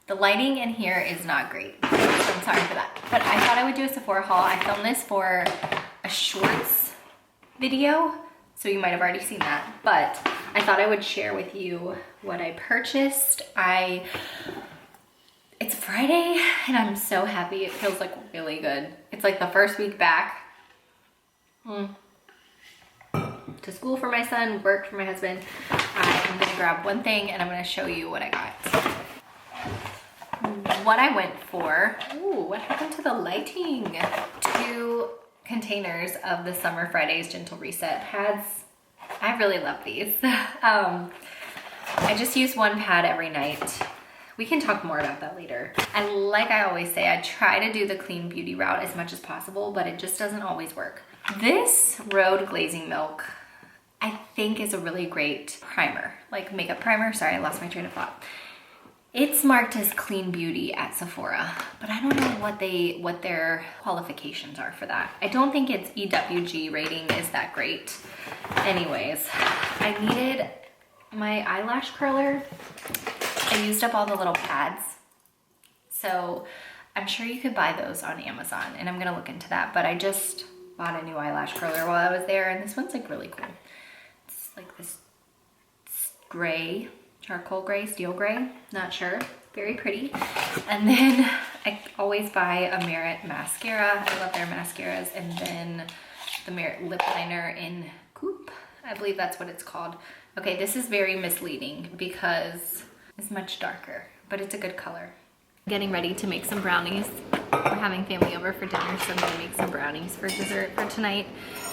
The lighting in here is not great, so I'm sorry for that. But I thought I would do a Sephora haul. I filmed this for a shorts video, so you might have already seen that. But I thought I would share with you what I purchased. It's Friday and I'm so happy. It feels like really good. It's like the first week back to school for my son, work for my husband. I'm gonna grab one thing and I'm gonna show you what I got. What I went for, ooh, what happened to the lighting? 2 containers of the Summer Fridays Gentle Reset pads. I really love these. I just use one pad every night. We can talk more about that later. Like I always say, I try to do the clean beauty route as much as possible, but it just doesn't always work. This Rhode Glazing Milk, I think is a really great primer, like makeup primer. Sorry, I lost my train of thought. It's marked as clean beauty at Sephora, but I don't know what their qualifications are for that. I don't think its EWG rating is that great. Anyways, I needed my eyelash curler. I used up all the little pads, so I'm sure you could buy those on Amazon, and I'm gonna look into that. But I just bought a new eyelash curler while I was there, and this one's like really cool. It's like this gray, charcoal gray, steel gray, not sure, very pretty. And then I always buy a Merit mascara. I love their mascaras. And then the Merit lip liner in Coupe, I believe that's what it's called. Okay, this is very misleading because it's much darker, but it's a good color. Getting ready to make some brownies. We're having family over for dinner, so I'm gonna make some brownies for dessert for tonight.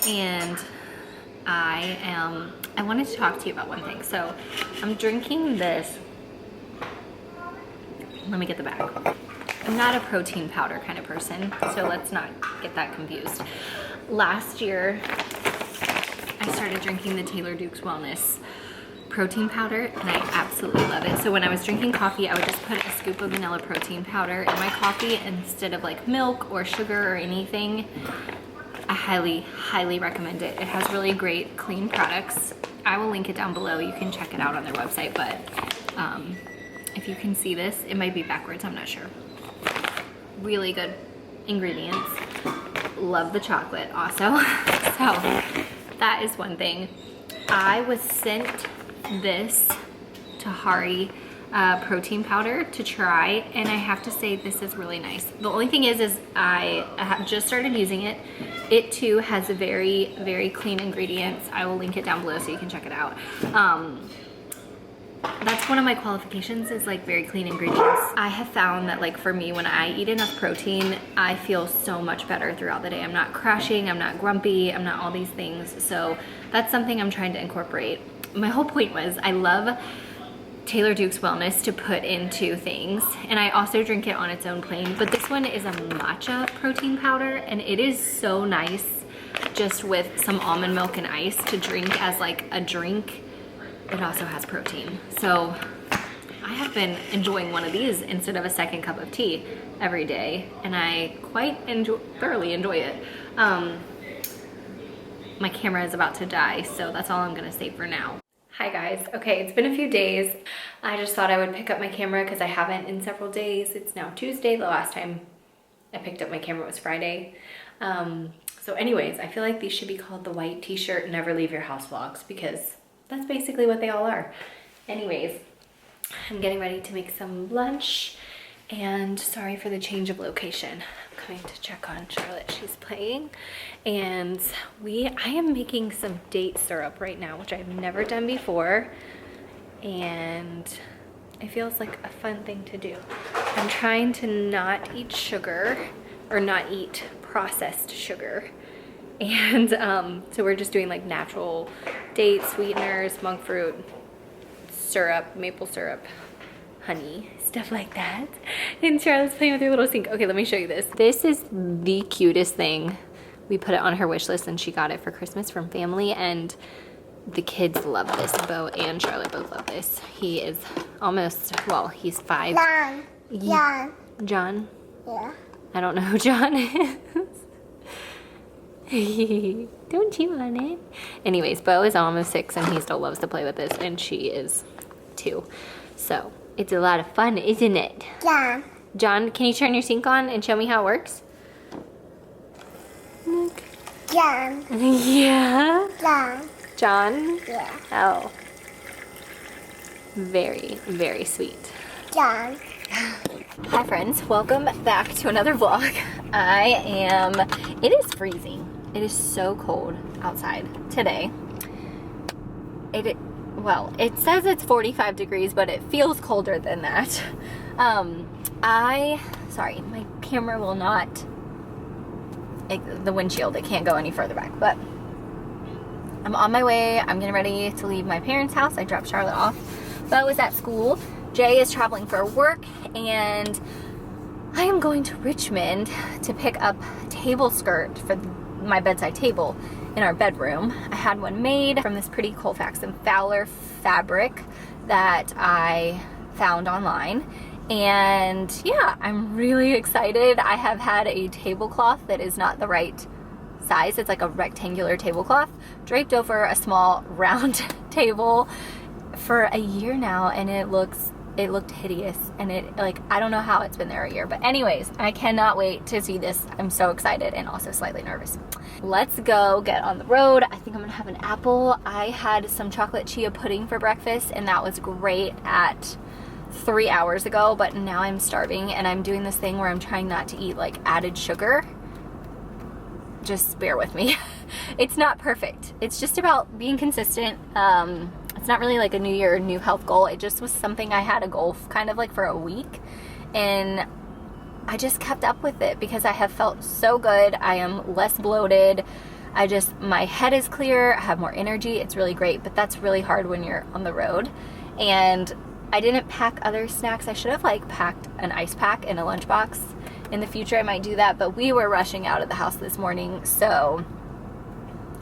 And I wanted to talk to you about one thing. So I'm drinking this, let me get the bag. I'm not a protein powder kind of person, so let's not get that confused. Last year, I started drinking the Taylor Dukes Wellness protein powder, and I absolutely love it. So when I was drinking coffee, I would just put a scoop of vanilla protein powder in my coffee instead of like milk or sugar or anything. I highly, highly recommend it. It has really great clean products. I will link it down below. You can check it out on their website, but if you can see this, it might be backwards, I'm not sure. Really good ingredients. Love the chocolate also. So that is one thing. I was sent this Tejari protein powder to try, and I have to say this is really nice. The only thing is I have just started using it. It too has very, very clean ingredients. I will link it down below so you can check it out. That's one of my qualifications, is like very clean ingredients. I have found that like for me, when I eat enough protein, I feel so much better throughout the day. I'm not crashing, I'm not grumpy, I'm not all these things. So that's something I'm trying to incorporate. My whole point was I love Taylor Dukes Wellness to put into things, and I also drink it on its own plain, but this one is a matcha protein powder, and it is so nice just with some almond milk and ice to drink as like a drink. It also has protein, so I have been enjoying one of these instead of a second cup of tea every day, and I quite thoroughly enjoy it. My camera is about to die, so that's all I'm gonna say for now. Hi guys. Okay, it's been a few days. I just thought I would pick up my camera because I haven't in several days. It's now Tuesday. The last time I picked up my camera was Friday. So anyways, I feel like these should be called the white t-shirt never leave your house vlogs, because that's basically what they all are. Anyways, I'm getting ready to make some lunch, and sorry for the change of location. I'm coming to check on Charlotte. She's playing, and I am making some date syrup right now, which I've never done before, and it feels like a fun thing to do. I'm trying to not eat sugar, or not eat processed sugar, and so we're just doing like natural date sweeteners, monk fruit, syrup, maple syrup, honey, stuff like that. And Charlotte's playing with her little sink. Okay, let me show you this. This is the cutest thing. We put it on her wish list, and she got it for Christmas from family, and the kids love this. Bo and Charlotte both love this. He is almost, well, he's 5. John. John? Yeah. I don't know who John is. Don't chew on it. Anyways, Bo is almost 6, and he still loves to play with this, and she is 2. So It's a lot of fun, isn't it? Yeah. John, can you turn your sink on and show me how it works? Yeah. Yeah. Yeah. John? Yeah. Oh. Very, very sweet. Yeah. Hi friends, welcome back to another vlog. It is freezing. It is so cold outside today. Well, it says it's 45 degrees, but it feels colder than that. Sorry, my camera will not, the windshield, it can't go any further back, but I'm on my way. I'm getting ready to leave my parents' house. I dropped Charlotte off. Bo is at school. Jay is traveling for work, and I am going to Richmond to pick up a table skirt for my bedside table in our bedroom. I had one made from this pretty Colefax and Fowler fabric that I found online. And yeah, I'm really excited. I have had a tablecloth that is not the right size. It's like a rectangular tablecloth draped over a small round table for a year now, and it looked hideous, and I don't know how it's been there a year, but anyways, I cannot wait to see this. I'm so excited and also slightly nervous. Let's go get on the road. I think I'm gonna have an apple. I had some chocolate chia pudding for breakfast, and that was great at 3 hours ago, but now I'm starving, and I'm doing this thing where I'm trying not to eat like added sugar. Just bear with me. It's not perfect. It's just about being consistent. It's not really like a new year, new health goal. It just was something I had a goal kind of like for a week, and I just kept up with it because I have felt so good. I am less bloated. My head is clear. I have more energy. It's really great, but that's really hard when you're on the road. And I didn't pack other snacks. I should have like packed an ice pack and a lunchbox. In the future I might do that, but we were rushing out of the house this morning, so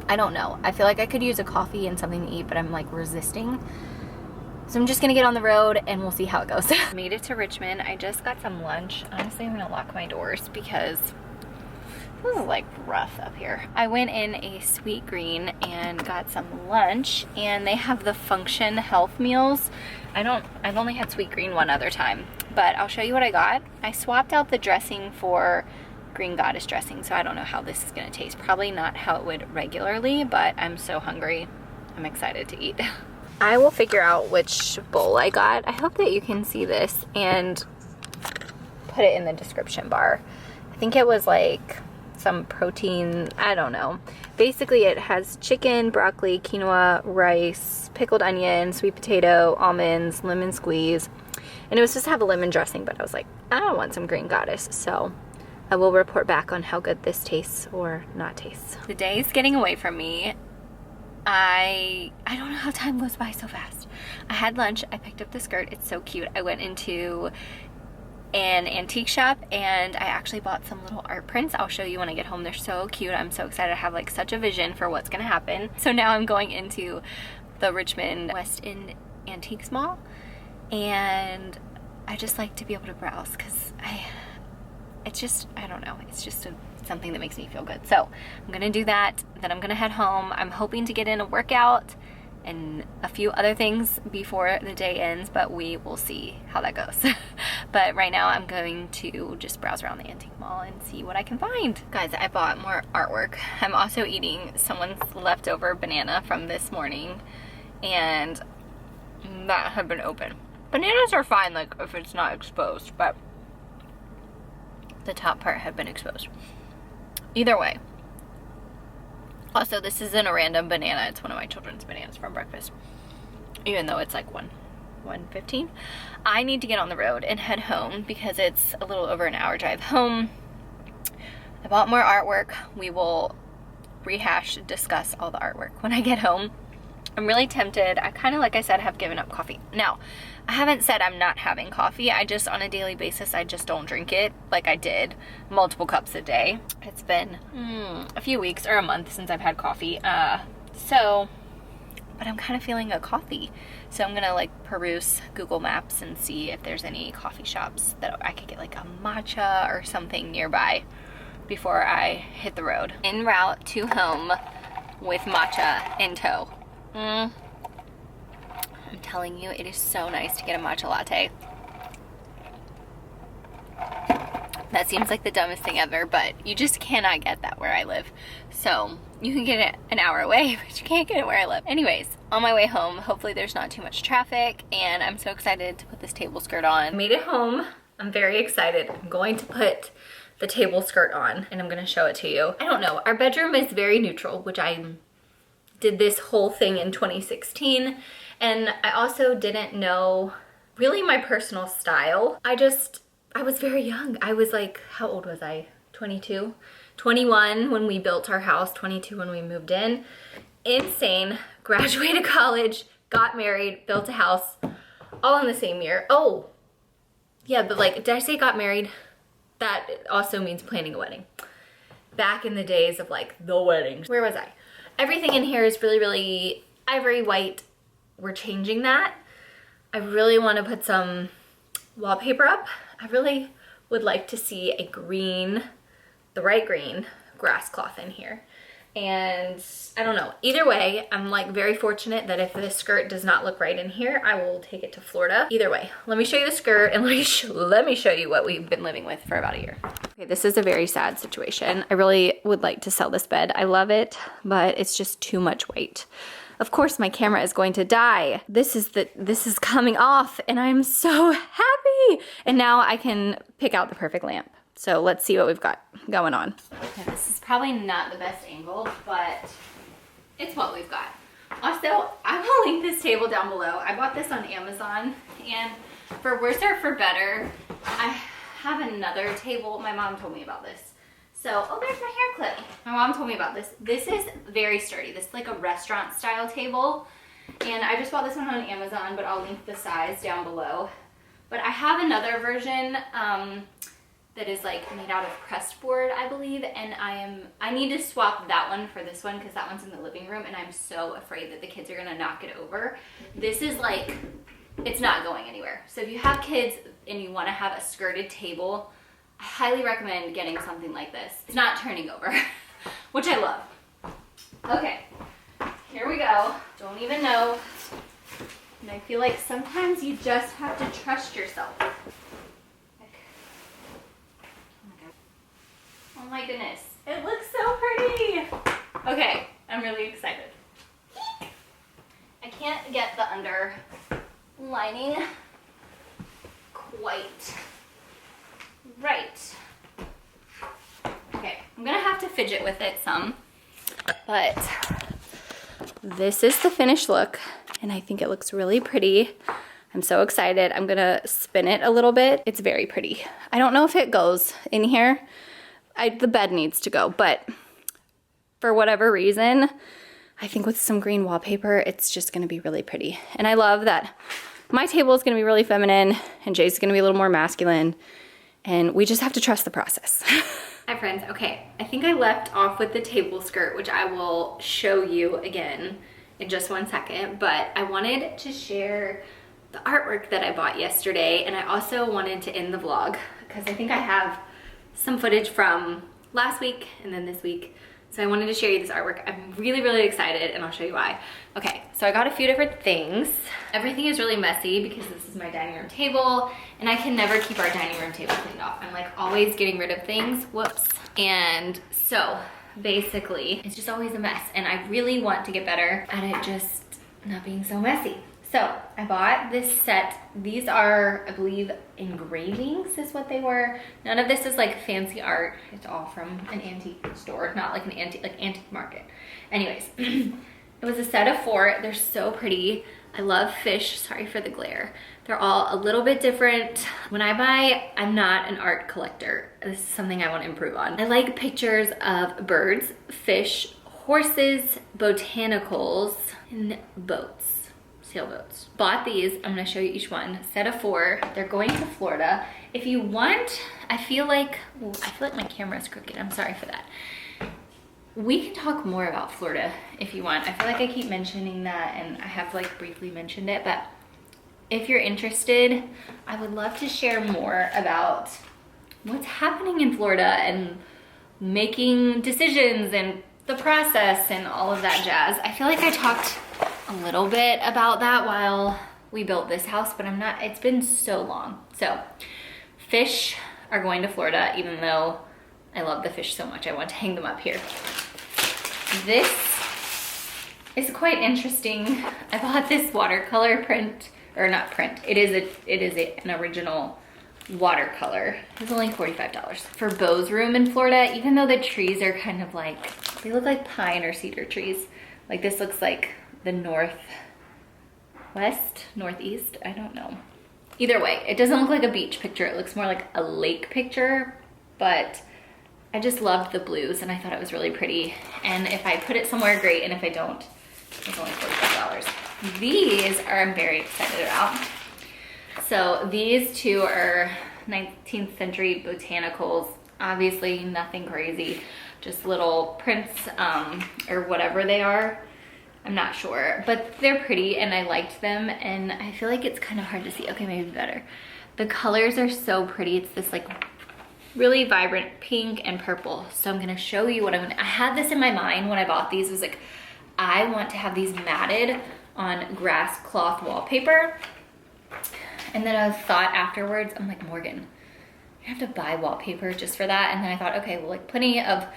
I don't know. I feel like I could use a coffee and something to eat, but I'm like resisting. So I'm just gonna get on the road and we'll see how it goes. Made it to Richmond. I just got some lunch. Honestly, I'm gonna lock my doors because this is like rough up here. I went in a Sweet Green and got some lunch, and they have the Function Health meals. I've only had Sweet Green one other time, but I'll show you what I got. I swapped out the dressing for Green Goddess dressing, so I don't know how this is gonna taste. Probably not how it would regularly, but I'm so hungry. I'm excited to eat. I will figure out which bowl I got. I hope that you can see this and put it in the description bar. I think it was like some protein, I don't know. Basically it has chicken, broccoli, quinoa, rice, pickled onion, sweet potato, almonds, lemon squeeze, and it was supposed to have a lemon dressing, but I was like, I want some Green Goddess, so I will report back on how good this tastes or not tastes. The day is getting away from me. I don't know how time goes by so fast. I had lunch, I picked up the skirt, it's so cute. I went into an antique shop and I actually bought some little art prints. I'll show you when I get home. They're so cute. I'm so excited. I have like such a vision for what's gonna happen. So now I'm going into the Richmond West End Antiques Mall, and I just like to be able to browse because I don't know, it's just something that makes me feel good. So I'm gonna do that, then I'm gonna head home. I'm hoping to get in a workout and a few other things before the day ends, but we will see how that goes. But right now I'm going to just browse around the antique mall and see what I can find. Guys, I bought more artwork. I'm also eating someone's leftover banana from this morning, and that had been open. Bananas are fine, like if it's not exposed, but the top part had been exposed. Either way. Also, this isn't a random banana. It's one of my children's bananas from breakfast, even though it's like 1:15. I need to get on the road and head home because it's a little over an hour drive home. I bought more artwork. We will discuss all the artwork when I get home. I'm really tempted. I kind of, like I said, have given up coffee. Now, I haven't said I'm not having coffee. I just, on a daily basis, I just don't drink it like I did, multiple cups a day. It's been a few weeks or a month since I've had coffee. But I'm kind of feeling a coffee. So I'm gonna like peruse Google Maps and see if there's any coffee shops that I could get like a matcha or something nearby before I hit the road. En route to home with matcha in tow. I'm telling you, it is so nice to get a matcha latte. That seems like the dumbest thing ever, but you just cannot get that where I live. So you can get it an hour away, but you can't get it where I live. Anyways, on my way home, hopefully there's not too much traffic, and I'm so excited to put this table skirt on. I made it home. I'm very excited. I'm going to put the table skirt on, and I'm gonna show it to you. I don't know, our bedroom is very neutral, which I did this whole thing in 2016, and I also didn't know really my personal style. I was very young. I was like, how old was I? 22? 21 when we built our house, 22 when we moved in. Insane. Graduated college, got married, built a house, all in the same year. Oh, yeah, but like, did I say got married? That also means planning a wedding. Back in the days of like the weddings. Where was I? Everything in here is really, really ivory white. We're changing that. I really want to put some wallpaper up. I really would like to see a green, the right green grass cloth in here. And I don't know, either way, I'm like very fortunate that if this skirt does not look right in here, I will take it to Florida. Either way, let me show you the skirt and let me show you what we've been living with for about a year. Okay, this is a very sad situation. I really would like to sell this bed. I love it, but it's just too much weight. Of course, my camera is going to die. This is coming off, and I'm so happy. And now I can pick out the perfect lamp. So let's see what we've got going on. Okay, this is probably not the best angle, but it's what we've got. Also, I will link this table down below. I bought this on Amazon, and for worse or for better, I have another table. My mom told me about this. So, oh, there's my hair clip. My mom told me about this. This is very sturdy. This is like a restaurant style table. And I just bought this one on Amazon, but I'll link the size down below. But I have another version that is like made out of pressed board, I believe. And I need to swap that one for this one because that one's in the living room, and I'm so afraid that the kids are gonna knock it over. This is like, it's not going anywhere. So if you have kids and you wanna have a skirted table, I highly recommend getting something like this. It's not turning over, which I love. Okay, here we go. Don't even know. And I feel like sometimes you just have to trust yourself. Oh my goodness, it looks so pretty. Okay, I'm really excited. I can't get the under lining quite right. Okay, I'm gonna have to fidget with it some, but this is the finished look, and I think it looks really pretty. I'm so excited. I'm gonna spin it a little bit. It's very pretty. I don't know if it goes in here. The bed needs to go, but for whatever reason, I think with some green wallpaper, it's just gonna be really pretty. And I love that my table is gonna be really feminine, and Jay's gonna be a little more masculine, and we just have to trust the process. Hi friends, okay, I think I left off with the table skirt, which I will show you again in just one second, but I wanted to share the artwork that I bought yesterday, and I also wanted to end the vlog because I think I have some footage from last week and then this week. So I wanted to share you this artwork. I'm really, really excited, and I'll show you why. Okay, so I got a few different things. Everything is really messy because this is my dining room table, and I can never keep our dining room table cleaned off. I'm like always getting rid of things, whoops. And so basically, it's just always a mess, and I really want to get better at it just not being so messy. So I bought this set. These are, I believe, engravings is what they were. None of this is like fancy art. It's all from an antique store, not like an antique market. Anyways, it was a set of 4. They're so pretty. I love fish, sorry for the glare. They're all a little bit different. When I buy, I'm not an art collector. This is something I want to improve on. I like pictures of birds, fish, horses, botanicals, and boats. Sailboats. Bought these. I'm gonna show you each one. Set of 4. They're going to Florida. If you want, I feel like my camera's crooked. I'm sorry for that. We can talk more about Florida if you want. I feel like I keep mentioning that, and I have like briefly mentioned it, but if you're interested, I would love to share more about what's happening in Florida and making decisions and the process and all of that jazz. I feel like I talked a little bit about that while we built this house, but it's been so long. So fish are going to Florida, even though I love the fish so much. I want to hang them up here. This is quite interesting. I bought this watercolor print, or not print. It is an original watercolor. It's only $45 for Beau's room in Florida, even though the trees are kind of like, they look like pine or cedar trees. Like this looks like the northwest, northeast, I don't know. Either way, it doesn't look like a beach picture. It looks more like a lake picture, but I just loved the blues and I thought it was really pretty. And if I put it somewhere, great. And if I don't, it's only $45. These I'm very excited about. So these two are 19th century botanicals. Obviously nothing crazy, just little prints or whatever they are. I'm not sure, but they're pretty and I liked them, and I feel like it's kind of hard to see. Okay, maybe better. The colors are so pretty. It's this like really vibrant pink and purple. So I'm gonna show you what I had this in my mind when I bought these. It was like, I want to have these matted on grass cloth wallpaper. And then I thought afterwards, I'm like, Morgan, you have to buy wallpaper just for that. And then I thought, okay, well, like plenty of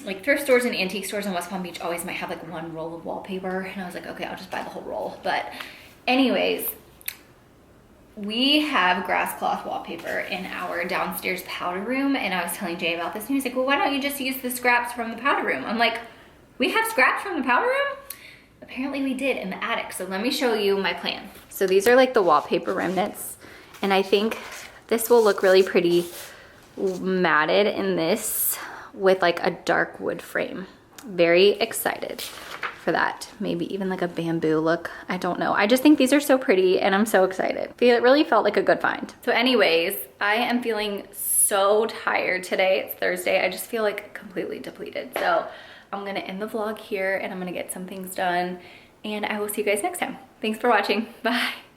like thrift stores and antique stores in West Palm Beach always might have like one roll of wallpaper. And I was like, okay, I'll just buy the whole roll. But anyways, we have grass cloth wallpaper in our downstairs powder room. And I was telling Jay about this and he was like, well, why don't you just use the scraps from the powder room? I'm like, we have scraps from the powder room? Apparently we did in the attic. So let me show you my plan. So these are like the wallpaper remnants. And I think this will look really pretty matted in this with like a dark wood frame. Very excited for that. Maybe even like a bamboo look. I don't know. I just think these are so pretty and I'm so excited. It really felt like a good find. So anyways, I am feeling so tired today. It's Thursday. I just feel like completely depleted. So I'm gonna end the vlog here and I'm gonna get some things done and I will see you guys next time. Thanks for watching. Bye.